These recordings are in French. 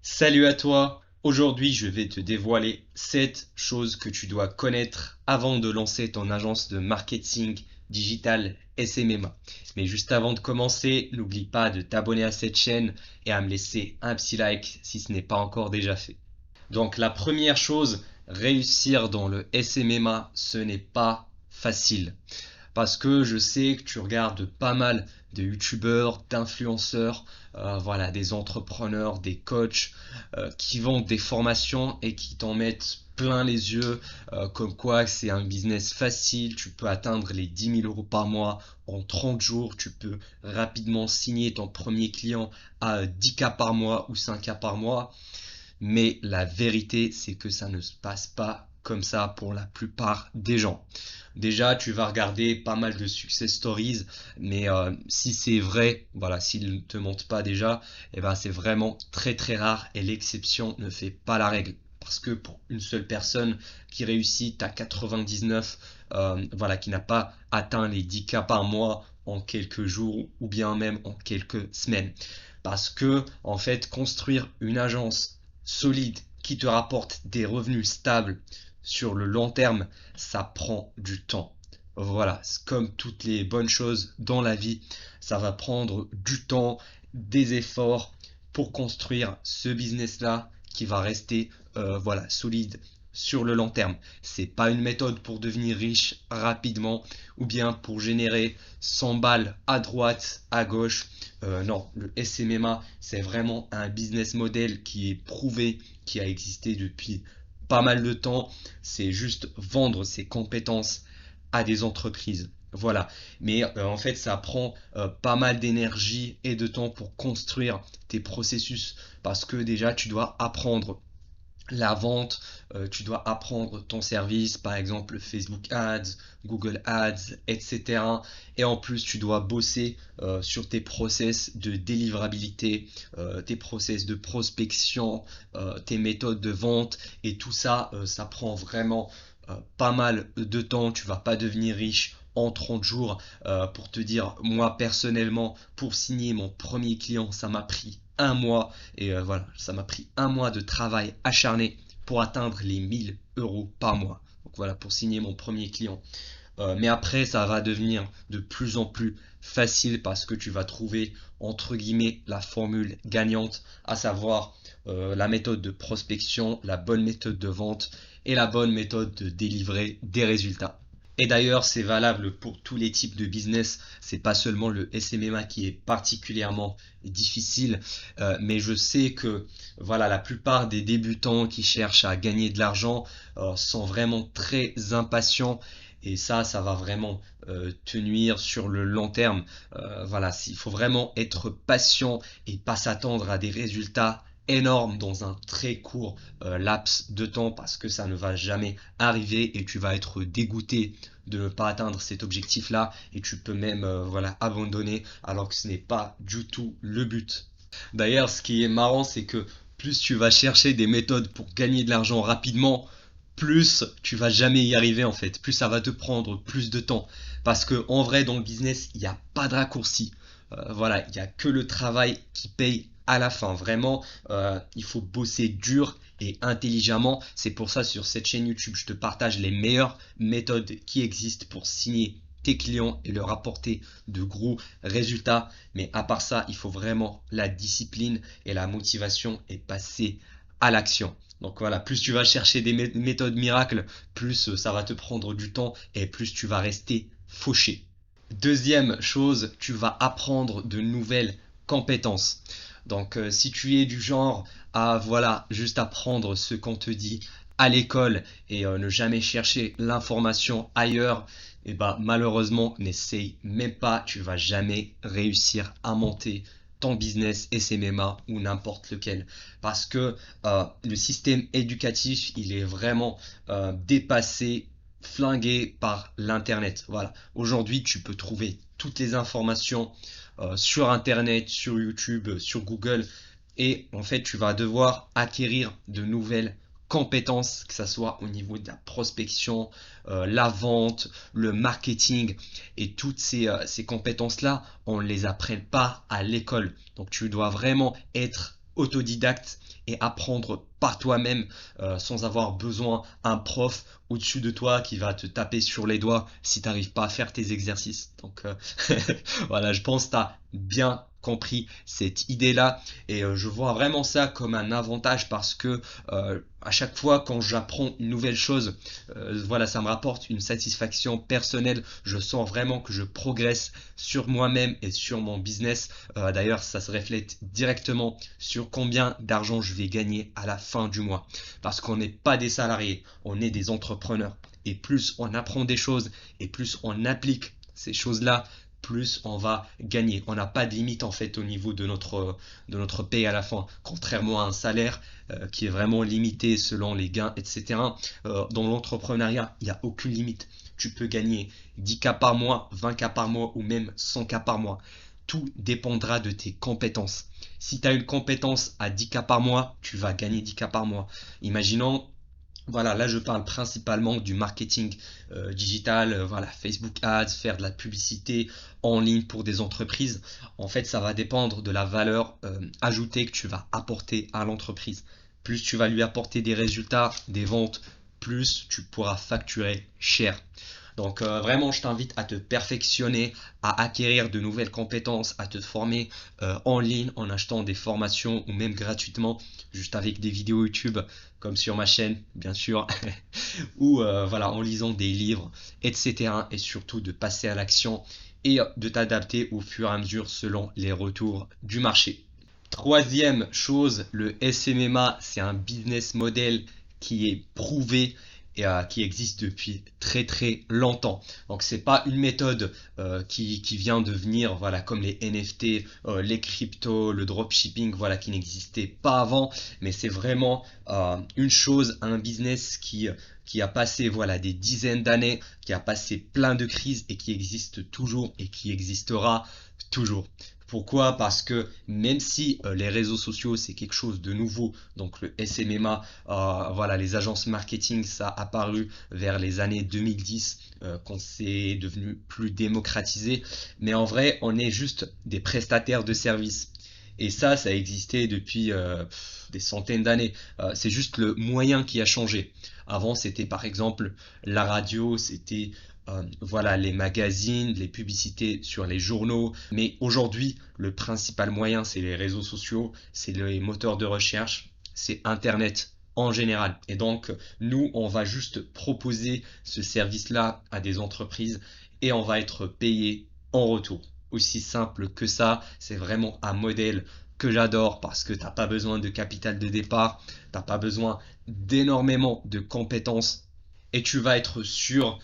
Salut à toi! Aujourd'hui, je vais te dévoiler 7 choses que tu dois connaître avant de lancer ton agence de marketing digital SMMA. Mais juste avant de commencer, n'oublie pas de t'abonner à cette chaîne et à me laisser un petit like si ce n'est pas encore déjà fait. Donc la première chose, réussir dans le SMMA, ce n'est pas facile. Parce que je sais que tu regardes pas mal de youtubeurs, d'influenceurs, voilà, des entrepreneurs, des coachs qui vendent des formations et qui t'en mettent plein les yeux, comme quoi c'est un business facile, tu peux atteindre les 10 000 € par mois en 30 jours, tu peux rapidement signer ton premier client à 10K par mois ou 5K par mois. Mais la vérité, c'est que ça ne se passe pas comme ça pour la plupart des gens. Déjà, tu vas regarder pas mal de success stories, mais si c'est vrai, voilà, s'ils ne te mentent pas déjà, eh ben c'est vraiment très très rare et l'exception ne fait pas la règle. Parce que pour une seule personne qui réussit à 99, voilà, qui n'a pas atteint les 10K par mois en quelques jours ou bien même en quelques semaines. Parce que, en fait, construire une agence solide qui te rapporte des revenus stables sur le long terme, ça prend du temps. Voilà, comme toutes les bonnes choses dans la vie, ça va prendre du temps, des efforts pour construire ce business-là qui va rester voilà, solide sur le long terme. C'est pas une méthode pour devenir riche rapidement ou bien pour générer 100 balles à droite, à gauche. Non, le SMMA, c'est vraiment un business model qui est prouvé, qui a existé depuis pas mal de temps. C'est juste vendre ses compétences à des entreprises. Voilà. Mais en fait, ça prend pas mal d'énergie et de temps pour construire tes processus parce que déjà, tu dois apprendre la vente, tu dois apprendre ton service, par exemple Facebook Ads, Google Ads, etc. Et en plus, tu dois bosser sur tes process de délivrabilité, tes process de prospection, tes méthodes de vente. Et tout ça, ça prend vraiment pas mal de temps. Tu vas pas devenir riche en 30 jours. Pour te dire, moi personnellement, pour signer mon premier client, ça m'a pris un mois. Et voilà, ça m'a pris un mois de travail acharné pour atteindre les 1 000 € par mois. Donc voilà, pour signer mon premier client. Mais après, ça va devenir de plus en plus facile parce que tu vas trouver, entre guillemets, la formule gagnante, à savoir la méthode de prospection, la bonne méthode de vente et la bonne méthode de délivrer des résultats. Et d'ailleurs, c'est valable pour tous les types de business. C'est pas seulement le SMMA qui est particulièrement difficile, mais je sais que voilà, la plupart des débutants qui cherchent à gagner de l'argent sont vraiment très impatients et ça va vraiment te nuire sur le long terme. Voilà, il faut vraiment être patient et pas s'attendre à des résultats énormes dans un très court laps de temps parce que ça ne va jamais arriver et tu vas être dégoûté de ne pas atteindre cet objectif-là et tu peux même voilà, abandonner alors que ce n'est pas du tout le but. D'ailleurs, ce qui est marrant, c'est que plus tu vas chercher des méthodes pour gagner de l'argent rapidement, plus tu vas jamais y arriver en fait, plus ça va te prendre plus de temps. Parce que en vrai, dans le business, il n'y a pas de raccourci. Voilà, il n'y a que le travail qui paye à la fin. Vraiment, il faut bosser dur et intelligemment. C'est pour ça sur cette chaîne YouTube, je te partage les meilleures méthodes qui existent pour signer tes clients et leur apporter de gros résultats. Mais à part ça, il faut vraiment la discipline et la motivation et passer à l'action. Donc voilà, plus tu vas chercher des méthodes miracles, plus ça va te prendre du temps et plus tu vas rester fauché. Deuxième chose, tu vas apprendre de nouvelles compétences. Donc si tu es du genre à voilà, juste apprendre ce qu'on te dit à l'école et ne jamais chercher l'information ailleurs, et bah malheureusement, n'essaye même pas, tu vas jamais réussir à monter ton business SMMA ou n'importe lequel parce que le système éducatif il est vraiment dépassé, flingué par l'internet. Voilà, aujourd'hui tu peux trouver toutes les informations sur internet, sur YouTube, sur Google et en fait tu vas devoir acquérir de nouvelles compétences, que ce soit au niveau de la prospection, la vente, le marketing et toutes ces compétences-là, on ne les apprend pas à l'école. Donc tu dois vraiment être autodidacte et apprendre par toi-même sans avoir besoin d'un prof au-dessus de toi qui va te taper sur les doigts si tu n'arrives pas à faire tes exercices. Donc voilà, je pense que tu as bien compris cette idée-là et je vois vraiment ça comme un avantage parce que à chaque fois quand j'apprends une nouvelle chose, voilà, ça me rapporte une satisfaction personnelle. Je sens vraiment que je progresse sur moi-même et sur mon business. D'ailleurs, ça se reflète directement sur combien d'argent je vais gagner à la fin du mois. Parce qu'on n'est pas des salariés, on est des entrepreneurs. Et plus on apprend des choses et plus on applique ces choses-là, plus on va gagner. On n'a pas de limite en fait au niveau de notre paye à la fin, contrairement à un salaire qui est vraiment limité selon les gains, etc. Dans l'entrepreneuriat, il n'y a aucune limite. Tu peux gagner 10K par mois, 20K par mois ou même 100K par mois. Tout dépendra de tes compétences. Si tu as une compétence à 10K par mois, tu vas gagner 10K par mois. Imaginons, voilà, là je parle principalement du marketing digital, voilà, Facebook Ads, faire de la publicité en ligne pour des entreprises. En fait, ça va dépendre de la valeur ajoutée que tu vas apporter à l'entreprise. Plus tu vas lui apporter des résultats, des ventes, plus tu pourras facturer cher. Donc vraiment, je t'invite à te perfectionner, à acquérir de nouvelles compétences, à te former en ligne en achetant des formations ou même gratuitement, juste avec des vidéos YouTube comme sur ma chaîne, bien sûr, ou voilà, en lisant des livres, etc. Et surtout de passer à l'action et de t'adapter au fur et à mesure selon les retours du marché. Troisième chose, le SMMA, c'est un business model qui est prouvé et qui existe depuis très très longtemps. Donc c'est pas une méthode qui vient de venir, voilà, comme les NFT, les cryptos, le dropshipping, voilà, qui n'existait pas avant, mais c'est vraiment une chose, un business qui a passé voilà des dizaines d'années, qui a passé plein de crises et qui existe toujours et qui existera toujours. Pourquoi? Parce que même si les réseaux sociaux c'est quelque chose de nouveau, donc le SMMA, voilà, les agences marketing, ça a apparu vers les années 2010 quand c'est devenu plus démocratisé, mais en vrai on est juste des prestataires de services. Et ça existait depuis des centaines d'années. C'est juste le moyen qui a changé. Avant, c'était par exemple la radio, c'était voilà, les magazines, les publicités sur les journaux. Mais aujourd'hui, le principal moyen, c'est les réseaux sociaux, c'est les moteurs de recherche, c'est Internet en général. Et donc, nous, on va juste proposer ce service-là à des entreprises et on va être payé en retour. Aussi simple que ça, c'est vraiment un modèle que j'adore parce que tu n'as pas besoin de capital de départ, tu n'as pas besoin d'énormément de compétences et tu vas être sûr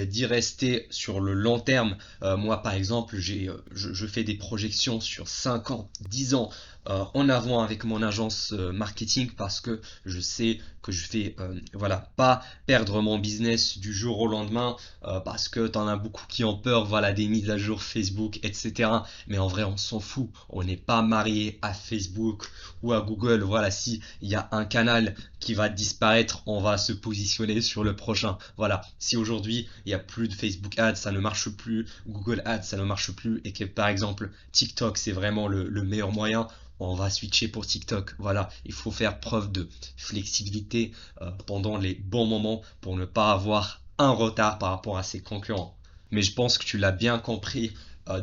d'y rester sur le long terme. Moi, par exemple, je fais des projections sur 5 ans, 10 ans en avant avec mon agence marketing parce que je sais que je vais voilà, pas perdre mon business du jour au lendemain parce que tu en as beaucoup qui ont peur, voilà, des mises à jour Facebook, etc. Mais en vrai, on s'en fout. On n'est pas marié à Facebook ou à Google. Voilà, si il y a un canal qui va disparaître, on va se positionner sur le prochain. Voilà, si aujourd'hui il n'y a plus de Facebook Ads, ça ne marche plus, Google Ads, ça ne marche plus, et que par exemple TikTok, c'est vraiment le meilleur moyen, on va switcher pour TikTok. Voilà, il faut faire preuve de flexibilité pendant les bons moments pour ne pas avoir un retard par rapport à ses concurrents. Mais je pense que tu l'as bien compris,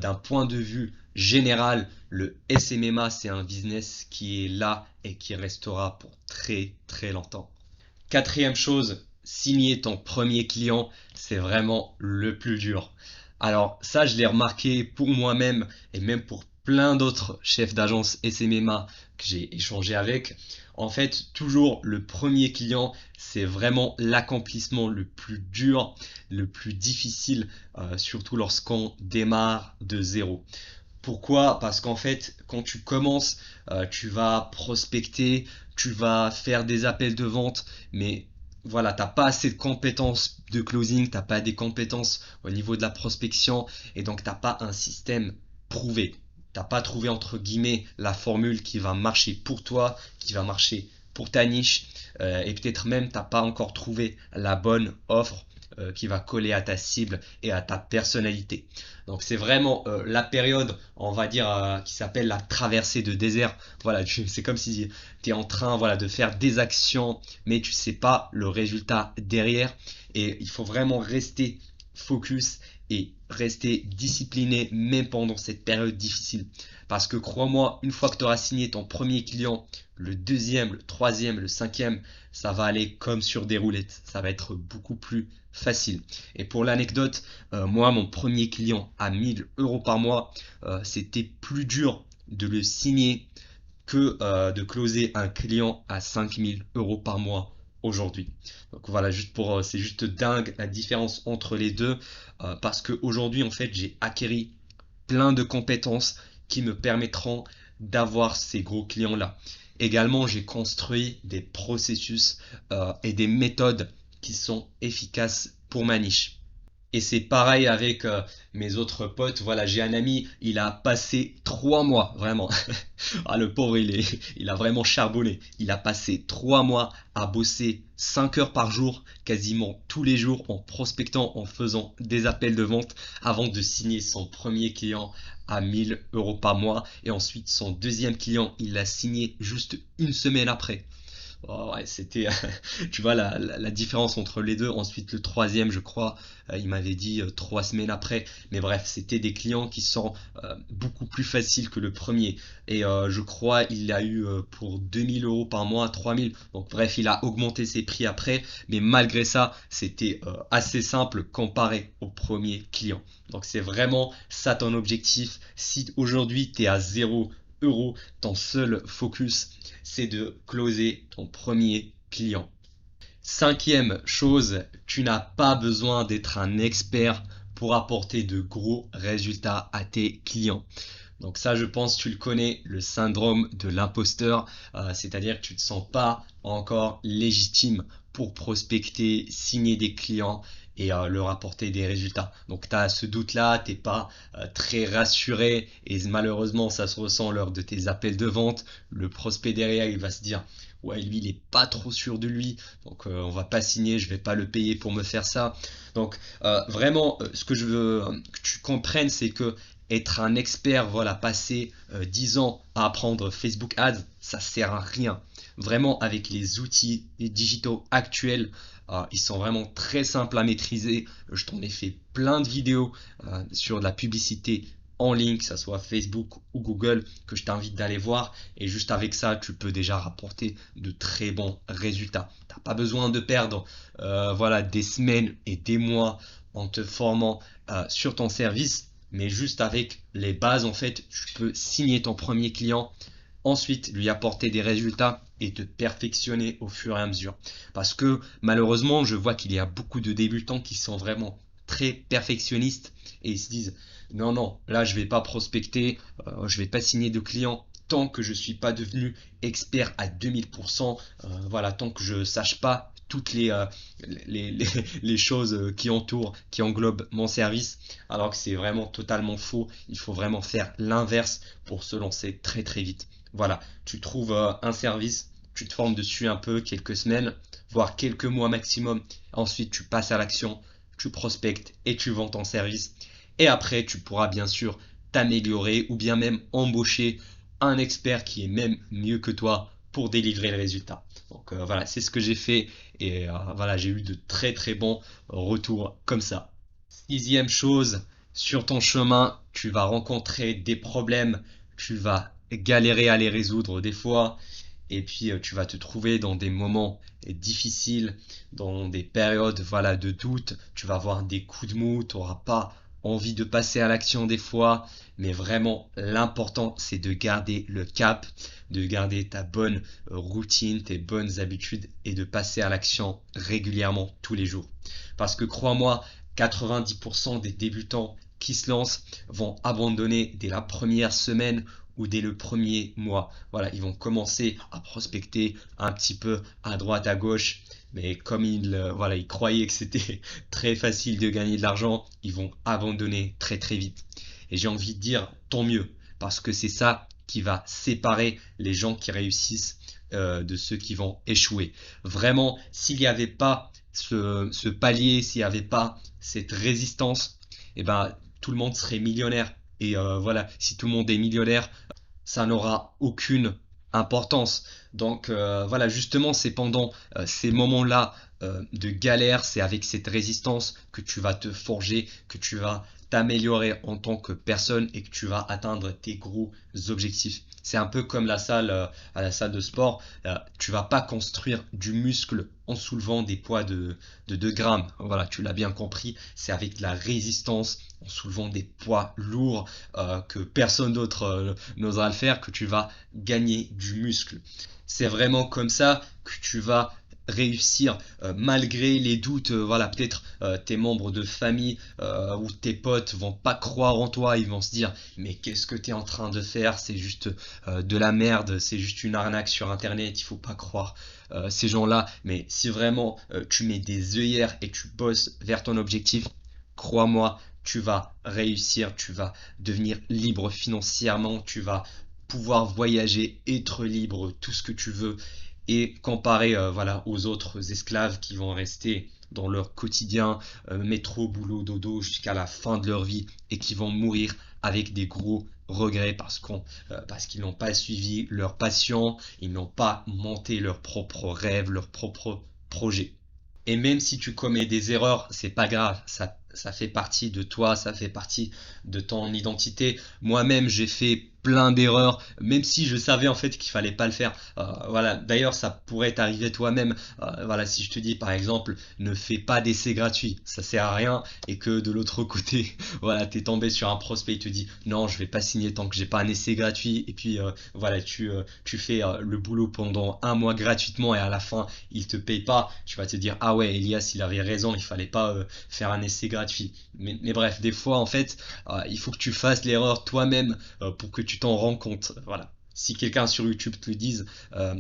d'un point de vue général, le SMMA, c'est un business qui est là et qui restera pour très très longtemps. Quatrième chose, signer ton premier client, c'est vraiment le plus dur. Alors ça, je l'ai remarqué pour moi-même et même pour plein d'autres chefs d'agence SMMA que j'ai échangé avec. En fait, toujours le premier client, c'est vraiment l'accomplissement le plus dur, le plus difficile, surtout lorsqu'on démarre de zéro. Pourquoi? Parce qu'en fait, quand tu commences, tu vas prospecter, tu vas faire des appels de vente, mais voilà, t'as pas assez de compétences de closing, t'as pas des compétences au niveau de la prospection, et donc t'as pas un système prouvé. T'as pas trouvé entre guillemets la formule qui va marcher pour toi, qui va marcher pour ta niche et peut-être même t'as pas encore trouvé la bonne offre qui va coller à ta cible et à ta personnalité. Donc c'est vraiment la période, on va dire, qui s'appelle la traversée de désert. Voilà, c'est comme si tu es en train voilà, de faire des actions, mais tu sais pas le résultat derrière. Et il faut vraiment rester focus et rester discipliné même pendant cette période difficile. Parce que crois-moi, une fois que tu auras signé ton premier client, le deuxième, le troisième, le cinquième, ça va aller comme sur des roulettes. Ça va être beaucoup plus facile. Et pour l'anecdote, moi, mon premier client à 1 000 € par mois, c'était plus dur de le signer que de closer un client à 5 000 € par mois aujourd'hui. Donc voilà, c'est juste dingue la différence entre les deux parce qu'aujourd'hui, en fait, j'ai acquis plein de compétences qui me permettront d'avoir ces gros clients-là. Également, j'ai construit des processus et des méthodes qui sont efficaces pour ma niche. Et c'est pareil avec mes autres potes. Voilà, j'ai un ami, il a passé 3 mois, vraiment. Ah, le pauvre, il a vraiment charbonné. Il a passé 3 mois à bosser 5 heures par jour, quasiment tous les jours, en prospectant, en faisant des appels de vente, avant de signer son premier client à 1 000 € par mois. Et ensuite, son deuxième client, il l'a signé juste une semaine après. Oh, ouais, c'était, tu vois, la différence entre les deux. Ensuite, le troisième, je crois, il m'avait dit 3 semaines après. Mais bref, c'était des clients qui sont beaucoup plus faciles que le premier. Et je crois, il a eu pour 2 000 € par mois, 3 000. Donc bref, il a augmenté ses prix après. Mais malgré ça, c'était assez simple comparé au premier client. Donc c'est vraiment ça ton objectif. Si aujourd'hui, tu es à 0 €, ton seul focus, c'est de closer ton premier client. Cinquième chose, tu n'as pas besoin d'être un expert pour apporter de gros résultats à tes clients. Donc ça, je pense, tu le connais, le syndrome de l'imposteur, c'est-à-dire que tu ne te sens pas encore légitime pour prospecter, signer des clients et leur apporter des résultats. Donc tu as ce doute-là, tu n'es pas très rassuré et malheureusement, ça se ressent lors de tes appels de vente. Le prospect derrière, il va se dire, ouais, lui, il est pas trop sûr de lui, donc on va pas signer, je vais pas le payer pour me faire ça. Donc vraiment, ce que je veux que tu comprennes, c'est que être un expert, voilà, passer 10 ans à apprendre Facebook Ads, ça sert à rien. Vraiment, avec les outils digitaux actuels, ils sont vraiment très simples à maîtriser. Je t'en ai fait plein de vidéos sur la publicité en ligne, que ce soit Facebook ou Google, que je t'invite d'aller voir. Et juste avec ça, tu peux déjà rapporter de très bons résultats. Tu n'as pas besoin de perdre voilà, des semaines et des mois en te formant sur ton service, mais juste avec les bases, en fait, tu peux signer ton premier client, ensuite lui apporter des résultats et te perfectionner au fur et à mesure. Parce que malheureusement, je vois qu'il y a beaucoup de débutants qui sont vraiment très perfectionnistes et ils se disent non, non, là je vais pas prospecter, je vais pas signer de clients tant que je suis pas devenu expert à 2000%, voilà, tant que je sache pas toutes les choses qui entourent, qui englobent mon service, alors que c'est vraiment totalement faux. Il faut vraiment faire l'inverse pour se lancer très très vite. Voilà, tu trouves un service, tu te formes dessus un peu, quelques semaines, voire quelques mois maximum. Ensuite, tu passes à l'action, tu prospectes et tu vends ton service. Et après, tu pourras bien sûr t'améliorer ou bien même embaucher un expert qui est même mieux que toi pour délivrer le résultat. Donc voilà, c'est ce que j'ai fait et voilà, j'ai eu de très très bons retours comme ça. Sixième chose, sur ton chemin, tu vas rencontrer des problèmes, tu vas galérer à les résoudre des fois, et puis tu vas te trouver dans des moments difficiles, dans des périodes voilà, de doute, tu vas avoir des coups de mou, tu n'auras pas envie de passer à l'action des fois, mais vraiment l'important c'est de garder le cap, de garder ta bonne routine, tes bonnes habitudes et de passer à l'action régulièrement tous les jours. Parce que crois-moi, 90% des débutants qui se lancent vont abandonner dès la première semaine ou dès le premier mois. Voilà, ils vont commencer à prospecter un petit peu à droite, à gauche, mais comme voilà, ils croyaient que c'était très facile de gagner de l'argent, ils vont abandonner très très vite. Et j'ai envie de dire tant mieux, parce que c'est ça qui va séparer les gens qui réussissent de ceux qui vont échouer. Vraiment, s'il n'y avait pas ce palier, s'il n'y avait pas cette résistance, eh ben, tout le monde serait millionnaire. Et voilà, si tout le monde est millionnaire, ça n'aura aucune importance. Donc voilà, justement, c'est pendant ces moments-là de galère, c'est avec cette résistance que tu vas te forger, que tu vas t'améliorer en tant que personne et que tu vas atteindre tes gros objectifs. C'est un peu comme à la salle de sport. Tu vas pas construire du muscle en soulevant des poids de 2 grammes. Voilà, tu l'as bien compris. C'est avec de la résistance, en soulevant des poids lourds que personne d'autre n'osera le faire, que tu vas gagner du muscle. C'est vraiment comme ça que tu vas réussir malgré les doutes. Voilà, peut-être tes membres de famille ou tes potes vont pas croire en toi, ils vont se dire mais qu'est-ce que tu es en train de faire, c'est juste de la merde, c'est juste une arnaque sur internet, il faut pas croire ces gens-là. Mais si vraiment tu mets des œillères et que tu bosses vers ton objectif, crois-moi, tu vas réussir, tu vas devenir libre financièrement, tu vas pouvoir voyager, être libre, tout ce que tu veux, et comparé voilà, aux autres esclaves qui vont rester dans leur quotidien, métro, boulot, dodo, jusqu'à la fin de leur vie, et qui vont mourir avec des gros regrets parce qu'ils n'ont pas suivi leur passion, ils n'ont pas monté leurs propres rêves, leurs propres projets. Et même si tu commets des erreurs, c'est pas grave, ça fait partie de toi, ça fait partie de ton identité. Moi-même, j'ai fait plein d'erreurs, même si je savais en fait qu'il fallait pas le faire. Voilà. D'ailleurs, ça pourrait t'arriver toi-même. Voilà, si je te dis par exemple, ne fais pas d'essai gratuit, ça sert à rien, et que de l'autre côté, voilà, t'es tombé sur un prospect, il te dit non, je vais pas signer tant que j'ai pas un essai gratuit, et puis voilà, tu fais le boulot pendant 1 mois gratuitement et à la fin il te paye pas, tu vas te dire ah ouais, Elias il avait raison, il fallait pas faire un essai gratuit. Mais bref, des fois en fait, il faut que tu fasses l'erreur toi-même pour que tu t'en rends compte. Voilà. Si quelqu'un sur YouTube te le dise,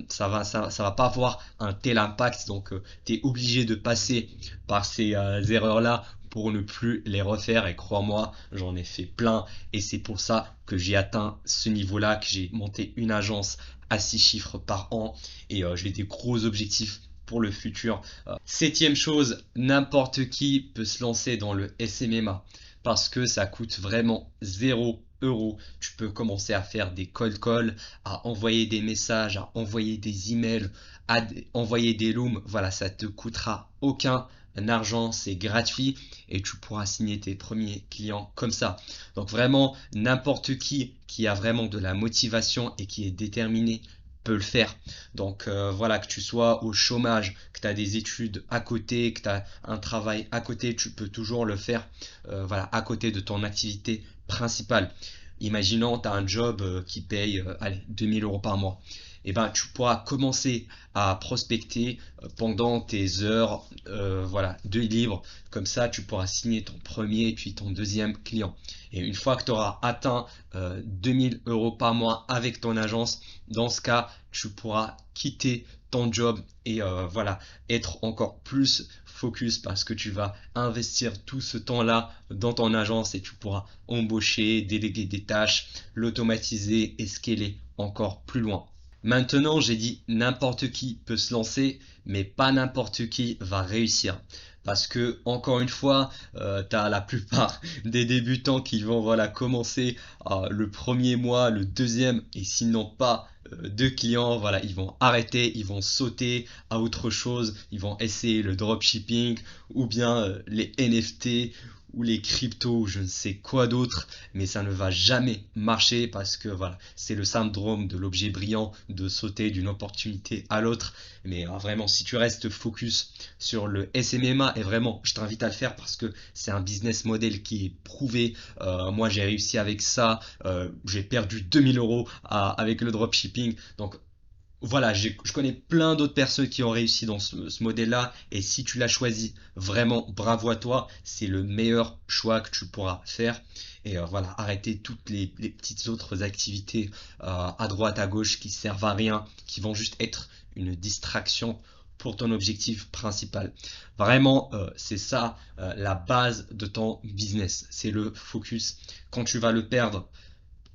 ça va pas avoir un tel impact, donc tu es obligé de passer par ces erreurs-là pour ne plus les refaire. Et crois-moi, j'en ai fait plein, et c'est pour ça que j'ai atteint ce niveau-là, que j'ai monté une agence à 6 chiffres par an, et j'ai des gros objectifs pour le futur. Septième chose, n'importe qui peut se lancer dans le SMMA parce que ça coûte vraiment 0 euros. Tu peux commencer à faire des cold calls, à envoyer des messages, à envoyer des emails, envoyer des looms. Voilà, ça te coûtera aucun argent, c'est gratuit et tu pourras signer tes premiers clients comme ça. Donc vraiment, n'importe qui a vraiment de la motivation et qui est déterminé peut le faire. Donc voilà, que tu sois au chômage, que tu as des études à côté, que tu as un travail à côté, tu peux toujours le faire voilà, à côté de ton activité principale. Imaginons tu as un job qui paye allez, 2000 euros par mois. Et ben, tu pourras commencer à prospecter pendant tes heures voilà, de libre. Comme ça, tu pourras signer ton premier et puis ton deuxième client. Et une fois que tu auras atteint 2000 euros par mois avec ton agence, dans ce cas, tu pourras quitter ton job et voilà, être encore plus focus parce que tu vas investir tout ce temps-là dans ton agence et tu pourras embaucher, déléguer des tâches, l'automatiser et scaler encore plus loin. Maintenant, j'ai dit n'importe qui peut se lancer, mais pas n'importe qui va réussir. Parce que, encore une fois, tu as la plupart des débutants qui vont voilà, commencer le premier mois, le deuxième, et s'ils n'ont pas de clients, voilà, ils vont arrêter, ils vont sauter à autre chose, ils vont essayer le dropshipping ou bien les NFT ou les cryptos ou je ne sais quoi d'autre, mais ça ne va jamais marcher parce que voilà, c'est le syndrome de l'objet brillant de sauter d'une opportunité à l'autre. Mais vraiment, si tu restes focus sur le SMMA, et vraiment, je t'invite à le faire parce que c'est un business model qui est prouvé. Moi, j'ai réussi avec ça. J'ai perdu 2000 euros avec le dropshipping. Donc, voilà, je connais plein d'autres personnes qui ont réussi dans ce modèle-là. Et si tu l'as choisi, vraiment, bravo à toi. C'est le meilleur choix que tu pourras faire. Et voilà, arrêter toutes les petites autres activités à droite, à gauche qui servent à rien, qui vont juste être une distraction pour ton objectif principal. Vraiment, c'est ça la base de ton business. C'est le focus. Quand tu vas le perdre,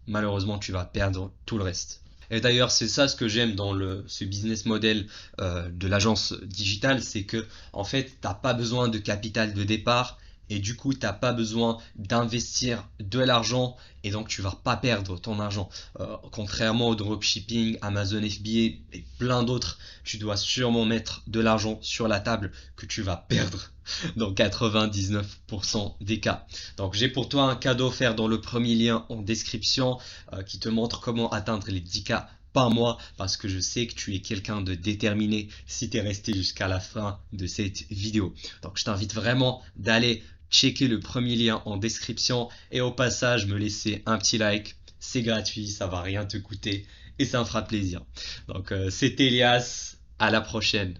malheureusement, tu vas perdre tout le reste. Et d'ailleurs, c'est ça ce que j'aime dans ce business model de l'agence digitale, c'est que en fait, t'as pas besoin de capital de départ et du coup, t'as pas besoin d'investir de l'argent et donc tu vas pas perdre ton argent. Contrairement au dropshipping, Amazon FBA et plein d'autres, tu dois sûrement mettre de l'argent sur la table que tu vas perdre dans 99% des cas. Donc j'ai pour toi un cadeau offert dans le premier lien en description qui te montre comment atteindre les 10K par mois parce que je sais que tu es quelqu'un de déterminé si tu es resté jusqu'à la fin de cette vidéo. Donc je t'invite vraiment d'aller checker le premier lien en description et au passage me laisser un petit like. C'est gratuit, ça va rien te coûter et ça me fera plaisir. Donc c'était Elias, à la prochaine.